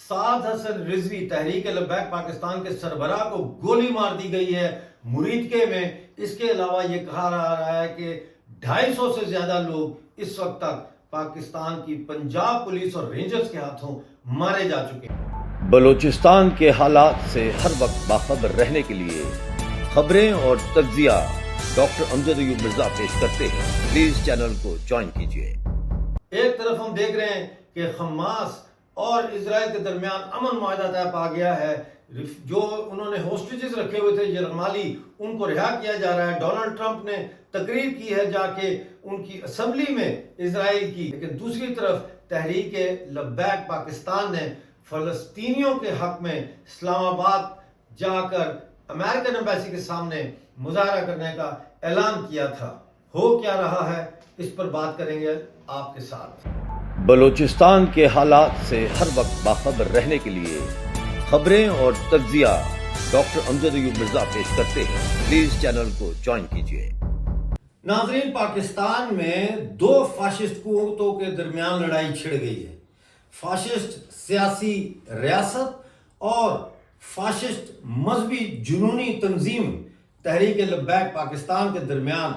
سعد حسن رضوی تحریک لبیک پاکستان کے سربراہ کو گولی مار دی گئی ہے مریدکے میں۔ اس کے علاوہ یہ کہا رہا ہے کہ 250 سے زیادہ لوگ اس وقت تک پاکستان کی پنجاب پولیس اور رینجرز کے ہاتھوں مارے جا چکے ہیں۔ بلوچستان کے حالات سے ہر وقت باخبر رہنے کے لیے خبریں اور تجزیہ ڈاکٹر امجد ایوب مرزا پیش کرتے ہیں۔ پلیز چینل کو جوائن کیجیے۔ ایک طرف ہم دیکھ رہے ہیں کہ حماس اور اسرائیل کے درمیان امن معاہدہ طے پا گیا ہے۔ جو انہوں نے ہوسٹیجز رکھے ہوئے تھے یرغمالی، ان کو رہا کیا جا رہا ہے۔ ڈونلڈ ٹرمپ نے تقریر کی ہے جا کے ان کی اسمبلی میں اسرائیل کی، لیکن دوسری طرف تحریک لبیک پاکستان نے فلسطینیوں کے حق میں اسلام آباد جا کر امریکن ایمبیسی کے سامنے مظاہرہ کرنے کا اعلان کیا تھا۔ ہو کیا رہا ہے اس پر بات کریں گے آپ کے ساتھ۔ بلوچستان کے حالات سے ہر وقت باخبر رہنے کے لیے خبریں اور تجزیہ ڈاکٹر امجد ایوب مرزا پیش کرتے ہیں۔ پلیز چینل کو جوائن کیجیے۔ ناظرین، پاکستان میں دو فاشسٹ قوتوں کے درمیان لڑائی چھڑ گئی ہے۔ فاشسٹ سیاسی ریاست اور فاشسٹ مذہبی جنونی تنظیم تحریک لبیک پاکستان کے درمیان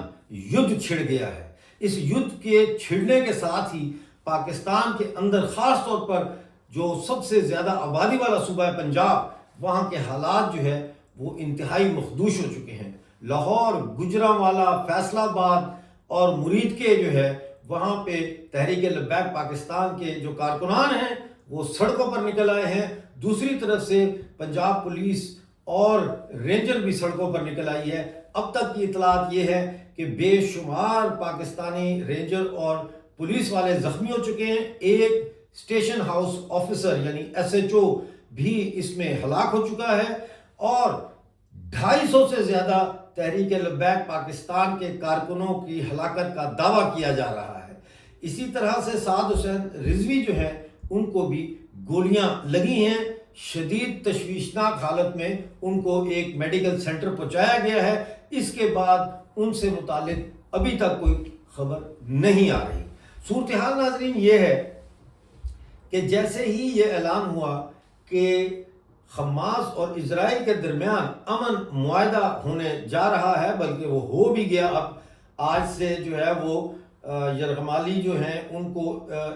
یدھ چھڑ گیا ہے۔ اس یدھ کے چھڑنے کے ساتھ ہی پاکستان کے اندر خاص طور پر جو سب سے زیادہ آبادی والا صوبہ ہے پنجاب، وہاں کے حالات جو ہے وہ انتہائی مخدوش ہو چکے ہیں۔ لاہور، گجرانوالہ، فیصل آباد اور مریدکے جو ہے وہاں پہ تحریک لبیک پاکستان کے جو کارکنان ہیں وہ سڑکوں پر نکل آئے ہیں۔ دوسری طرف سے پنجاب پولیس اور رینجر بھی سڑکوں پر نکل آئی ہے۔ اب تک کی اطلاعات یہ ہے کہ بے شمار پاکستانی رینجر اور پولیس والے زخمی ہو چکے ہیں۔ ایک اسٹیشن ہاؤس آفیسر یعنی SHO بھی اس میں ہلاک ہو چکا ہے اور 250 سے زیادہ تحریک لبیک پاکستان کے کارکنوں کی ہلاکت کا دعویٰ کیا جا رہا ہے۔ اسی طرح سے سعد حسن رضوی جو ہے ان کو بھی گولیاں لگی ہیں۔ شدید تشویشناک حالت میں ان کو ایک میڈیکل سینٹر پہنچایا گیا ہے۔ اس کے بعد ان سے متعلق ابھی تک کوئی خبر نہیں آ رہی۔ صورتحال ناظرین یہ ہے کہ جیسے ہی یہ اعلان ہوا کہ حماس اور اسرائیل کے درمیان امن معاہدہ ہونے جا رہا ہے، بلکہ وہ ہو بھی گیا، اب آج سے جو ہے وہ یرغمالی جو ہیں ان کو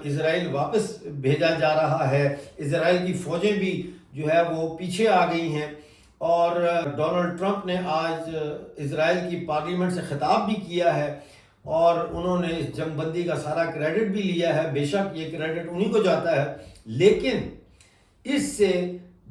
اسرائیل واپس بھیجا جا رہا ہے۔ اسرائیل کی فوجیں بھی جو ہے وہ پیچھے آ گئی ہیں اور ڈونلڈ ٹرمپ نے آج اسرائیل کی پارلیمنٹ سے خطاب بھی کیا ہے اور انہوں نے اس جنگ بندی کا سارا کریڈٹ بھی لیا ہے۔ بے شک یہ کریڈٹ انہی کو جاتا ہے، لیکن اس سے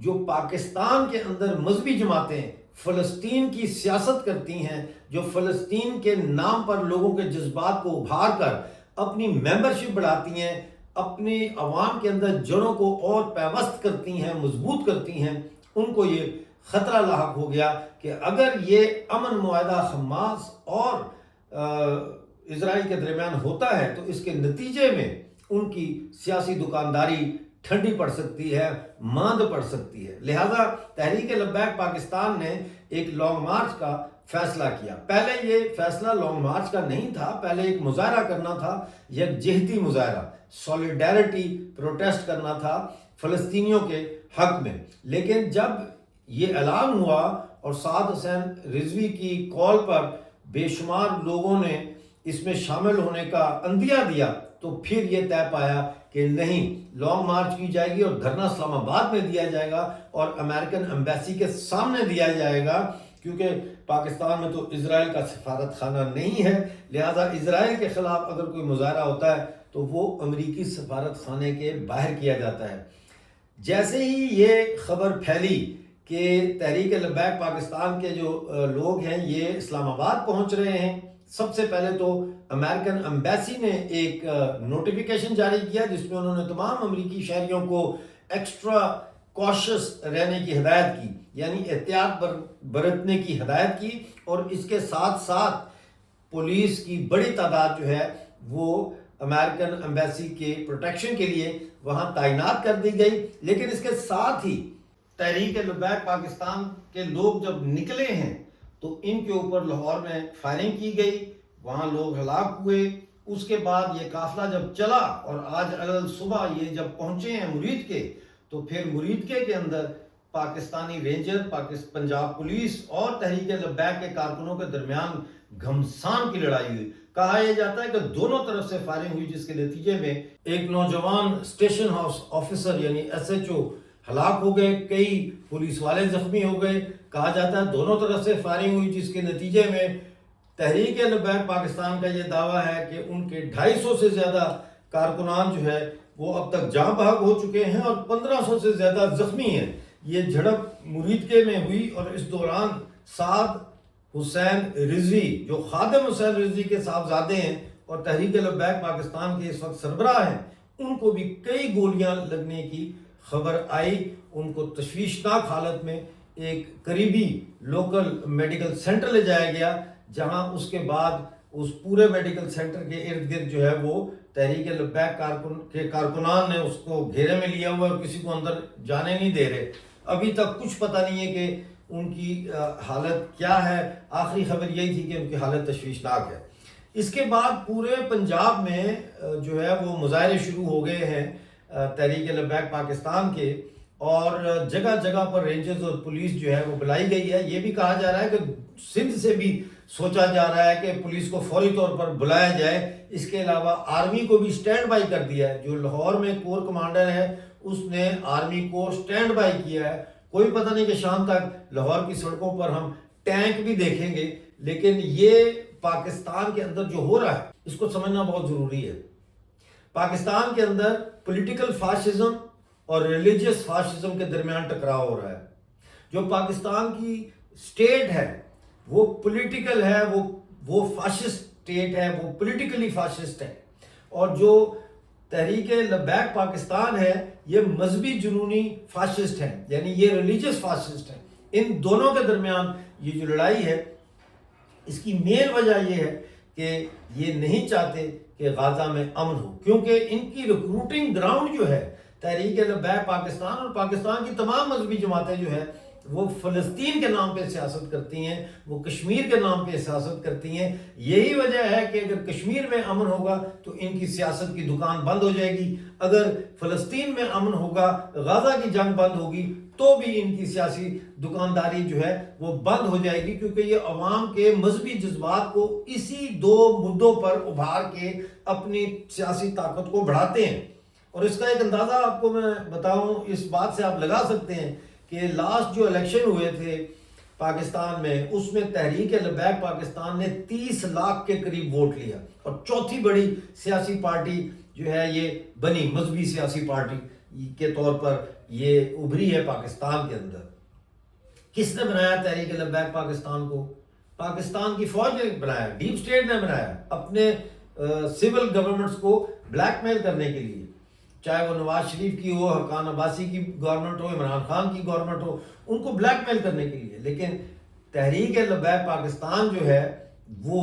جو پاکستان کے اندر مذہبی جماعتیں فلسطین کی سیاست کرتی ہیں، جو فلسطین کے نام پر لوگوں کے جذبات کو ابھار کر اپنی ممبرشپ بڑھاتی ہیں، اپنی عوام کے اندر جڑوں کو اور پیوست کرتی ہیں، مضبوط کرتی ہیں، ان کو یہ خطرہ لاحق ہو گیا کہ اگر یہ امن معاہدہ حماس اور اسرائیل کے درمیان ہوتا ہے تو اس کے نتیجے میں ان کی سیاسی دکانداری ٹھنڈی پڑ سکتی ہے، ماند پڑ سکتی ہے۔ لہذا تحریک لبیک پاکستان نے ایک لانگ مارچ کا فیصلہ کیا۔ پہلے یہ فیصلہ لانگ مارچ کا نہیں تھا، پہلے ایک مظاہرہ کرنا تھا، یکجہتی مظاہرہ، سولیڈیرٹی پروٹیسٹ کرنا تھا فلسطینیوں کے حق میں۔ لیکن جب یہ اعلان ہوا اور سعد حسین رضوی کی کال پر بے شمار لوگوں نے اس میں شامل ہونے کا عندیہ دیا تو پھر یہ طے پایا کہ نہیں، لانگ مارچ کی جائے گی اور دھرنا اسلام آباد میں دیا جائے گا اور امریکن ایمبیسی کے سامنے دیا جائے گا، کیونکہ پاکستان میں تو اسرائیل کا سفارت خانہ نہیں ہے۔ لہذا اسرائیل کے خلاف اگر کوئی مظاہرہ ہوتا ہے تو وہ امریکی سفارت خانے کے باہر کیا جاتا ہے۔ جیسے ہی یہ خبر پھیلی کہ تحریک لبیک پاکستان کے جو لوگ ہیں یہ اسلام آباد پہنچ رہے ہیں، سب سے پہلے تو امریکن ایمبیسی نے ایک نوٹیفیکیشن جاری کیا جس میں انہوں نے تمام امریکی شہریوں کو ایکسٹرا کوشس رہنے کی ہدایت کی، یعنی احتیاط برتنے کی ہدایت کی، اور اس کے ساتھ ساتھ پولیس کی بڑی تعداد جو ہے وہ امریکن ایمبیسی کے پروٹیکشن کے لیے وہاں تعینات کر دی گئی۔ لیکن اس کے ساتھ ہی تحریک لبیک پاکستان کے لوگ جب نکلے ہیں تو ان کے اوپر لاہور میں فائرنگ کی گئی، وہاں لوگ ہلاک ہوئے۔ اس کے بعد یہ قافلہ جب چلا اور آج صبح یہ جب پہنچے ہیں مرید کے تو پھر مریدکے کے اندر پاکستانی رینجر، پنجاب پولیس اور تحریک لبیک کے کارکنوں کے درمیان گھمسان کی لڑائی ہوئی۔ کہا یہ جاتا ہے کہ دونوں طرف سے فائرنگ ہوئی، جس کے نتیجے میں ایک نوجوان اسٹیشن ہاؤس آفیسر یعنی SHO ہلاک ہو گئے، کئی پولیس والے زخمی ہو گئے۔ کہا جاتا ہے دونوں طرف سے فائرنگ ہوئی، جس کے نتیجے میں تحریک لبیک پاکستان کا یہ دعویٰ ہے کہ ان کے 250 سے زیادہ کارکنان جو ہے وہ اب تک جاں بحق ہو چکے ہیں اور 1500 سے زیادہ زخمی ہیں۔ یہ جھڑپ مریدکے میں ہوئی اور اس دوران سعد حسین رضوی جو خادم حسین رضوی کے صاحبزادے ہیں اور تحریک لبیک پاکستان کے اس وقت سربراہ ہیں، ان کو بھی کئی گولیاں لگنے کی خبر آئی۔ ان کو تشویشناک حالت میں ایک قریبی لوکل میڈیکل سینٹر لے جایا گیا، جہاں اس کے بعد اس پورے میڈیکل سینٹر کے ارد گرد جو ہے وہ تحریک لبیک کے کارکنان نے اس کو گھیرے میں لیا ہوا اور کسی کو اندر جانے نہیں دے رہے۔ ابھی تک کچھ پتہ نہیں ہے کہ ان کی حالت کیا ہے۔ آخری خبر یہی تھی کہ ان کی حالت تشویشناک ہے۔ اس کے بعد پورے پنجاب میں جو ہے وہ مظاہرے شروع ہو گئے ہیں تحریک لبیک پاکستان کے، اور جگہ جگہ پر رینجرز اور پولیس جو ہے وہ بلائی گئی ہے۔ یہ بھی کہا جا رہا ہے کہ سندھ سے بھی سوچا جا رہا ہے کہ پولیس کو فوری طور پر بلایا جائے۔ اس کے علاوہ آرمی کو بھی سٹینڈ بائی کر دیا ہے۔ جو لاہور میں کور کمانڈر ہے اس نے آرمی کو سٹینڈ بائی کیا ہے۔ کوئی پتہ نہیں کہ شام تک لاہور کی سڑکوں پر ہم ٹینک بھی دیکھیں گے، لیکن یہ پاکستان کے اندر جو ہو رہا ہے اس کو سمجھنا بہت ضروری ہے۔ پاکستان کے اندر پولیٹیکل فاشزم اور ریلیجیس فاشزم کے درمیان ٹکراؤ ہو رہا ہے۔ جو پاکستان کی سٹیٹ ہے وہ پولیٹیکل ہے، وہ فاشسٹ سٹیٹ ہے، وہ پولیٹیکلی فاشسٹ ہے، اور جو تحریک لبیک پاکستان ہے یہ مذہبی جنونی فاشسٹ ہے، یعنی یہ ریلیجیس فاشسٹ ہے۔ ان دونوں کے درمیان یہ جو لڑائی ہے اس کی مین وجہ یہ ہے کہ یہ نہیں چاہتے کہ غزہ میں امن ہو، کیونکہ ان کی ریکروٹنگ گراؤنڈ جو ہے تحریک لبیک پاکستان اور پاکستان کی تمام مذہبی جماعتیں جو ہے وہ فلسطین کے نام پہ سیاست کرتی ہیں، وہ کشمیر کے نام پہ سیاست کرتی ہیں۔ یہی وجہ ہے کہ اگر کشمیر میں امن ہوگا تو ان کی سیاست کی دکان بند ہو جائے گی، اگر فلسطین میں امن ہوگا، غزہ کی جنگ بند ہوگی تو بھی ان کی سیاسی دکانداری جو ہے وہ بند ہو جائے گی، کیونکہ یہ عوام کے مذہبی جذبات کو اسی دو مدوں پر ابھار کے اپنی سیاسی طاقت کو بڑھاتے ہیں۔ اور اس کا ایک اندازہ آپ کو میں بتاؤں، اس بات سے آپ لگا سکتے ہیں کہ لاسٹ جو الیکشن ہوئے تھے پاکستان میں، اس میں تحریک لبیک پاکستان نے 30 لاکھ کے قریب ووٹ لیا اور چوتھی بڑی سیاسی پارٹی جو ہے یہ بنی، مذہبی سیاسی پارٹی کے طور پر یہ ابھری ہے پاکستان کے اندر۔ کس نے بنایا تحریک لبیک پاکستان کو؟ پاکستان کی فوج نے بنایا، ڈیپ سٹیٹ نے بنایا، اپنے سول گورنمنٹس کو بلیک میل کرنے کے لیے، چاہے وہ نواز شریف کی ہو، حقان عباسی کی گورنمنٹ ہو، عمران خان کی گورنمنٹ ہو، ان کو بلیک میل کرنے کے لیے۔ لیکن تحریک لبیک پاکستان جو ہے وہ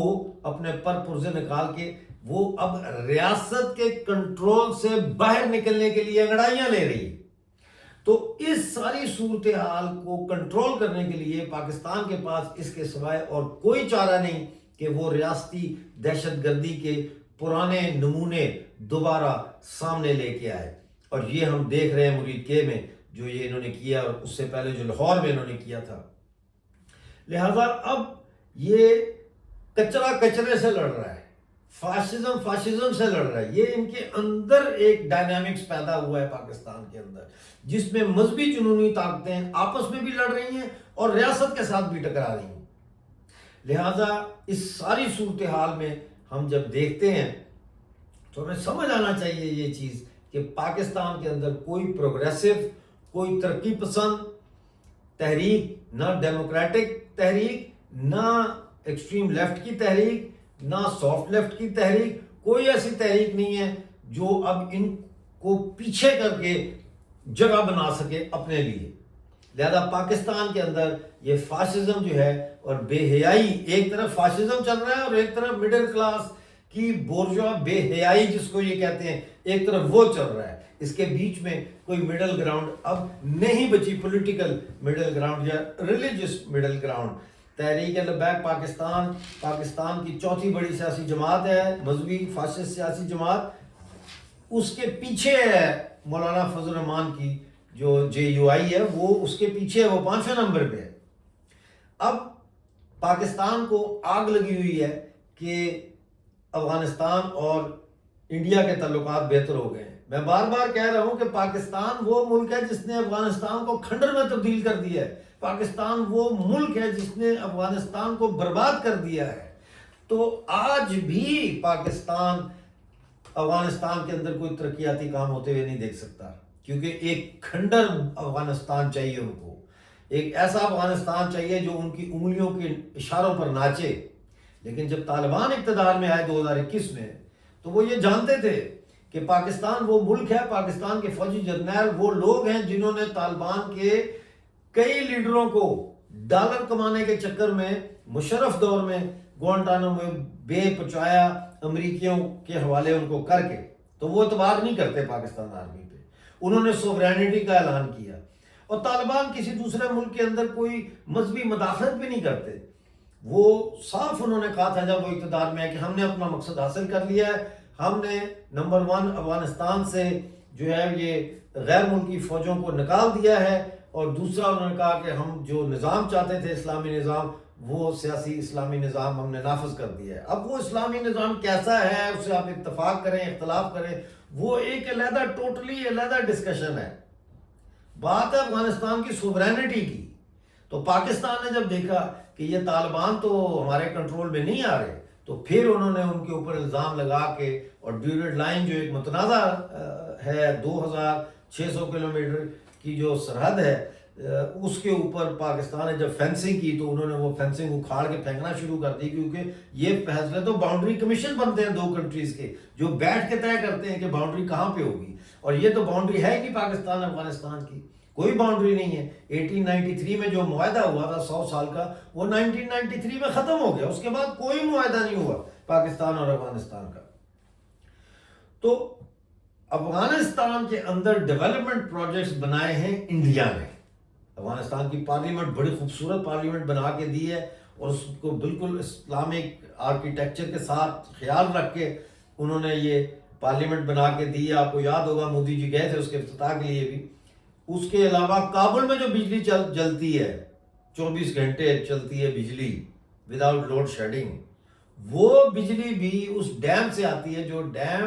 اپنے پر پرزے نکال کے وہ اب ریاست کے کنٹرول سے باہر نکلنے کے لیے انگڑائیاں لے رہی ہے۔ تو اس ساری صورتحال کو کنٹرول کرنے کے لیے پاکستان کے پاس اس کے سوائے اور کوئی چارہ نہیں کہ وہ ریاستی دہشت گردی کے پرانے نمونے دوبارہ سامنے لے کے آئے، اور یہ ہم دیکھ رہے ہیں مریدکے میں جو یہ انہوں نے کیا، اور اس سے پہلے جو لاہور میں انہوں نے کیا تھا۔ لہذا اب یہ کچرا کچرے سے لڑ رہا ہے، فاشزم سے لڑ رہا ہے۔ یہ ان کے اندر ایک ڈائنامکس پیدا ہوا ہے پاکستان کے اندر، جس میں مذہبی جنونی طاقتیں آپس میں بھی لڑ رہی ہیں اور ریاست کے ساتھ بھی ٹکرا رہی ہیں۔ لہذا اس ساری صورتحال میں ہم جب دیکھتے ہیں تو ہمیں سمجھ آنا چاہیے یہ چیز کہ پاکستان کے اندر کوئی پروگریسو، کوئی ترقی پسند تحریک، نہ ڈیموکریٹک تحریک، نہ ایکسٹریم لیفٹ کی تحریک، نہ سافٹ لیفٹ کی تحریک، کوئی ایسی تحریک نہیں ہے جو اب ان کو پیچھے کر کے جگہ بنا سکے اپنے لیے۔ لہذا پاکستان کے اندر یہ فاشزم جو ہے اور بے حیائی، ایک طرف فاشزم چل رہا ہے اور ایک طرف مڈل کلاس کی بورژوا بے حیائی جس کو یہ کہتے ہیں، ایک طرف وہ چل رہا ہے۔ اس کے بیچ میں کوئی مڈل گراؤنڈ اب نہیں بچی، پولیٹیکل مڈل گراؤنڈ یا religious middle ground. Tehreek Labbaik Pakistan کی چوتھی بڑی سیاسی جماعت ہے، مذہبی فاشسٹ سیاسی جماعت۔ اس کے پیچھے ہے مولانا فضل الرحمان کی جو JUI ہے وہ اس کے پیچھے ہے، وہ 5ویں نمبر پہ ہے۔ اب پاکستان کو آگ لگی ہوئی ہے کہ افغانستان اور انڈیا کے تعلقات بہتر ہو گئے ہیں۔ میں بار بار کہہ رہا ہوں کہ پاکستان وہ ملک ہے جس نے افغانستان کو کھنڈر میں تبدیل کر دیا ہے، پاکستان وہ ملک ہے جس نے افغانستان کو برباد کر دیا ہے۔ تو آج بھی پاکستان افغانستان کے اندر کوئی ترقیاتی کام ہوتے ہوئے نہیں دیکھ سکتا، کیونکہ ایک کھنڈر افغانستان چاہیے ان کو، ایک ایسا افغانستان چاہیے جو ان کی انگلیوں کے اشاروں پر ناچے۔ لیکن جب طالبان اقتدار میں آئے 2021 میں، تو وہ یہ جانتے تھے کہ پاکستان وہ ملک ہے، پاکستان کے فوجی جرنیل وہ لوگ ہیں جنہوں نے طالبان کے کئی لیڈروں کو ڈالر کمانے کے چکر میں مشرف دور میں گوانٹانامو میں بے پہنچایا، امریکیوں کے حوالے ان کو کر کے۔ تو وہ اعتبار نہیں کرتے پاکستان آرمی پہ، انہوں نے سوورینٹی کا اعلان کیا، اور طالبان کسی دوسرے ملک کے اندر کوئی مذہبی مداخلت بھی نہیں کرتے۔ وہ صاف انہوں نے کہا تھا جب وہ اقتدار میں ہے کہ ہم نے اپنا مقصد حاصل کر لیا ہے، ہم نے نمبر 1 افغانستان سے جو ہے یہ غیر ملکی فوجوں کو نکال دیا ہے، اور دوسرا انہوں نے کہا کہ ہم جو نظام چاہتے تھے اسلامی نظام، وہ سیاسی اسلامی نظام ہم نے نافذ کر دیا ہے۔ اب وہ اسلامی نظام کیسا ہے اسے آپ اتفاق کریں اختلاف کریں، وہ ایک علیحدہ ٹوٹلی علیحدہ ڈسکشن ہے۔ بات ہے افغانستان کی سوورینٹی کی۔ تو پاکستان نے جب دیکھا کہ یہ طالبان تو ہمارے کنٹرول میں نہیں آ رہے، تو پھر انہوں نے ان کے اوپر الزام لگا کے، اور ڈیوریڈ لائن جو ایک متنازع ہے 2600 کلومیٹر کی جو سرحد ہے، اس کے اوپر پاکستان نے جب فینسنگ کی تو انہوں نے وہ فینسنگ اکھاڑ کے پھینکنا شروع کر دی، کیونکہ یہ فیصلے تو باؤنڈری کمیشن بنتے ہیں 2 کنٹریز کے، جو بیٹھ کے طے کرتے ہیں کہ باؤنڈری کہاں پہ ہوگی، اور یہ تو باؤنڈری ہے کہ پاکستان افغانستان کی کوئی باؤنڈری نہیں ہے۔ 1893 میں جو معاہدہ ہوا تھا 100 سال کا، وہ 1993 میں ختم ہو گیا، اس کے بعد کوئی معاہدہ نہیں ہوا پاکستان اور افغانستان کا۔ تو افغانستان کے اندر ڈیولپمنٹ پروجیکٹس بنائے ہیں انڈیا نے، افغانستان کی پارلیمنٹ بڑی خوبصورت پارلیمنٹ بنا کے دی ہے، اور اس کو بالکل اسلامک آرکیٹیکچر کے ساتھ خیال رکھ کے انہوں نے یہ پارلیمنٹ بنا کے دی ہے۔ آپ کو یاد ہوگا مودی جی گئے تھے اس کے افتتاح کے لیے بھی۔ اس کے علاوہ کابل میں جو بجلی جلتی ہے، 24 گھنٹے چلتی ہے بجلی وداؤٹ لوڈ شیڈنگ، وہ بجلی بھی اس ڈیم سے آتی ہے جو ڈیم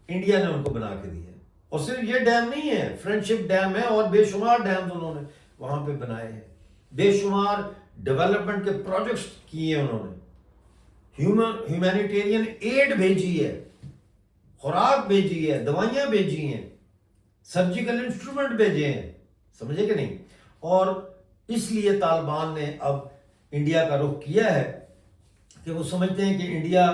انڈیا نے ان کو بنا کے دی ہے۔ اور صرف یہ ڈیم نہیں ہے، فرینڈشپ ڈیم ہے، اور بے شمار ڈیم انہوں نے وہاں پہ بنائے ہیں، بے شمار ڈیولپمنٹ کے پروجیکٹس کیے ہیں انہوں نے، ہیومینیٹیرین ایڈ بھیجی ہے، خوراک بھیجی ہے، دوائیاں بھیجی ہیں، سرجیکل انسٹرومنٹ بھیجے ہیں، سمجھے کہ نہیں؟ اور اس لیے طالبان نے اب انڈیا کا رخ کیا ہے کہ وہ سمجھتے ہیں کہ انڈیا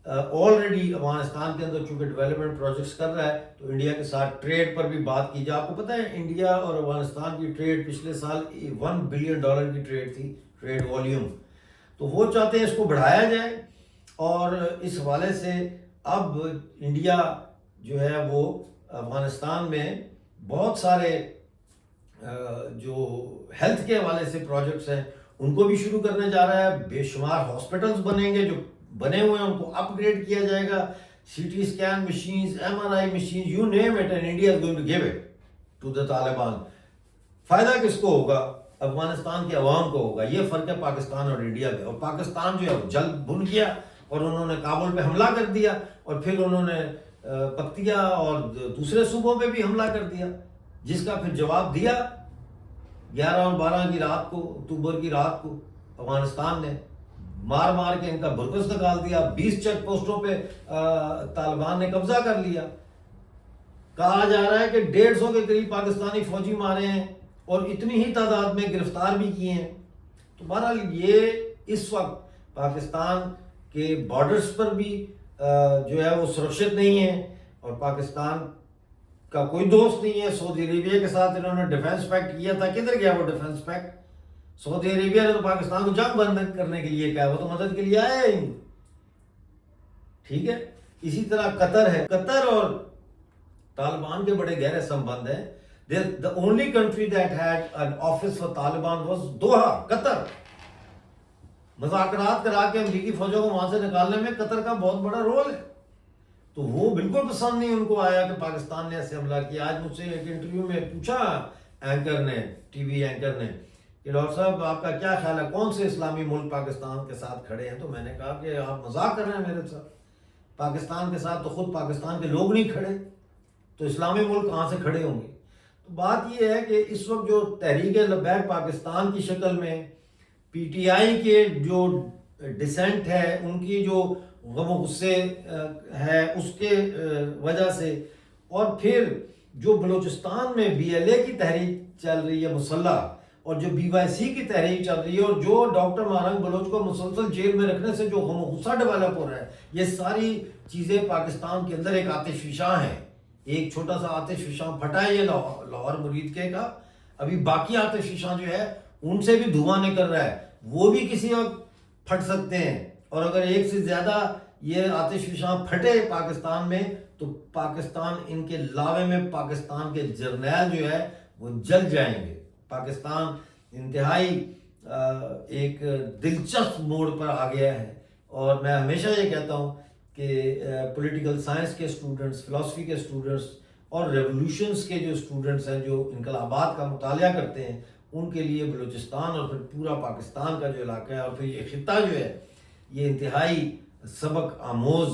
آلریڈی افغانستان کے اندر چونکہ ڈیولپمنٹ پروجیکٹس کر رہا ہے، تو انڈیا کے ساتھ ٹریڈ پر بھی بات کی جائے۔ آپ کو پتہ ہے انڈیا اور افغانستان کی ٹریڈ پچھلے سال $1 بلین کی ٹریڈ تھی، ٹریڈ والیوم، تو وہ چاہتے ہیں اس کو بڑھایا جائے، اور اس حوالے سے اب انڈیا جو ہے وہ افغانستان میں بہت سارے جو ہیلتھ کے حوالے سے پروجیکٹس ہیں ان کو بھی شروع کرنے جا رہا ہے۔ بے شمار ہاسپٹلز بنیں گے، جو بنے ہوئے ہیں ان کو اپ گریڈ کیا جائے گا، CT scan machines, MRI machines, you name it, and India is going to give it to the Taliban. فائدہ کس کو ہوگا؟ افغانستان کے عوام کو ہوگا۔ یہ فرق ہے پاکستان اور انڈیا میں۔ اور پاکستان جو ہے جلد بن گیا، اور انہوں نے کابل پہ حملہ کر دیا، اور پھر انہوں نے پکتیا اور دوسرے صوبوں پہ بھی حملہ کر دیا، جس کا پھر جواب دیا 11 اور 12 کی رات کو، اکتوبر کی رات کو افغانستان نے مار مار کے ان کا برکس نکال دیا۔ 20 چیک پوسٹوں پہ طالبان نے قبضہ کر لیا۔ کہا جا رہا ہے کہ 150 کے قریب پاکستانی فوجی مارے ہیں، اور اتنی ہی تعداد میں گرفتار بھی کیے ہیں۔ تو بہرحال یہ اس وقت پاکستان کے بارڈرز پر بھی جو ہے وہ سرکشت نہیں ہے، اور پاکستان کا کوئی دوست نہیں ہے۔ سعودی عربیہ کے ساتھ انہوں نے ڈیفنس پیکٹ کیا تھا، کدھر گیا وہ ڈیفنس پیکٹ؟ سعودی عربیہ نے تو پاکستان کو جنگ بند کرنے کے لیے کہا، وہ تو مدد کے لیے آیا ہی نہیں، ٹھیک ہے۔ اسی طرح قطر ہے، قطر اور طالبان کے بڑے گہرے سمبند ہیں۔ The only country that had an office for Taliban was Doha, قطر۔ مذاکرات کرا کے امریکی فوجوں کو وہاں سے نکالنے میں قطر کا بہت بڑا رول ہے۔ تو وہ بالکل پسند نہیں ان کو آیا کہ پاکستان نے ایسے حملہ کیا. آج مجھ سے ایک انٹرویو میں پوچھا اینکر نے, ٹی وی اینکر نے, کہ ڈاکٹر صاحب آپ کا کیا خیال ہے کون سے اسلامی ملک پاکستان کے ساتھ کھڑے ہیں؟ تو میں نے کہا کہ آپ مذاق کر رہے ہیں میرے ساتھ, پاکستان کے ساتھ تو خود پاکستان کے لوگ نہیں کھڑے, تو اسلامی ملک کہاں سے کھڑے ہوں گے؟ تو بات یہ ہے کہ اس وقت جو تحریک لبیک پاکستان کی شکل میں پی ٹی آئی کے جو ڈسینٹ ہے, ان کی جو غم و غصے ہے اس کے وجہ سے, اور پھر جو بلوچستان میں بی ایل اے کی تحریک چل رہی ہے مسلح, اور جو بی وائی سی کی تحریک چل رہی ہے, اور جو ڈاکٹر مہرنگ بلوچ کو مسلسل جیل میں رکھنے سے جو غم و غصہ ڈیولپ ہو رہا ہے, یہ ساری چیزیں پاکستان کے اندر ایک آتش فشاں ہیں. ایک چھوٹا سا آتش فشاں پھٹا ہے یہ لاہور مریدکے کا, ابھی باقی آتش فشاں جو ہے ان سے بھی دھواں نکل رہا ہے, وہ بھی کسی وقت پھٹ سکتے ہیں. اور اگر ایک سے زیادہ یہ آتش فشاں پھٹے پاکستان میں تو پاکستان ان کے لاوے میں پاکستان کے جرنیل جو ہے وہ جل جائیں گے. پاکستان انتہائی ایک دلچسپ موڑ پر آ گیا ہے, اور میں ہمیشہ یہ کہتا ہوں کہ پولیٹیکل سائنس کے اسٹوڈنٹس, فلاسفی کے اسٹوڈنٹس اور ریولوشنز کے جو اسٹوڈنٹس ہیں جو انقلابات کا مطالعہ کرتے ہیں, ان کے لیے بلوچستان اور پھر پورا پاکستان کا جو علاقہ ہے اور پھر یہ خطہ جو ہے یہ انتہائی سبق آموز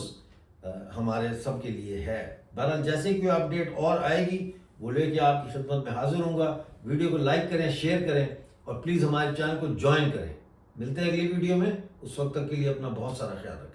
ہمارے سب کے لیے ہے. بہرحال جیسے کوئی اپڈیٹ اور آئے گی وہ لے کے آپ کی خدمت میں حاضر ہوں گا. ویڈیو کو لائک کریں, شیئر کریں, اور پلیز ہمارے چینل کو جوائن کریں. ملتے ہیں اگلی ویڈیو میں, اس وقت تک کے لیے اپنا بہت سارا خیال رکھیں.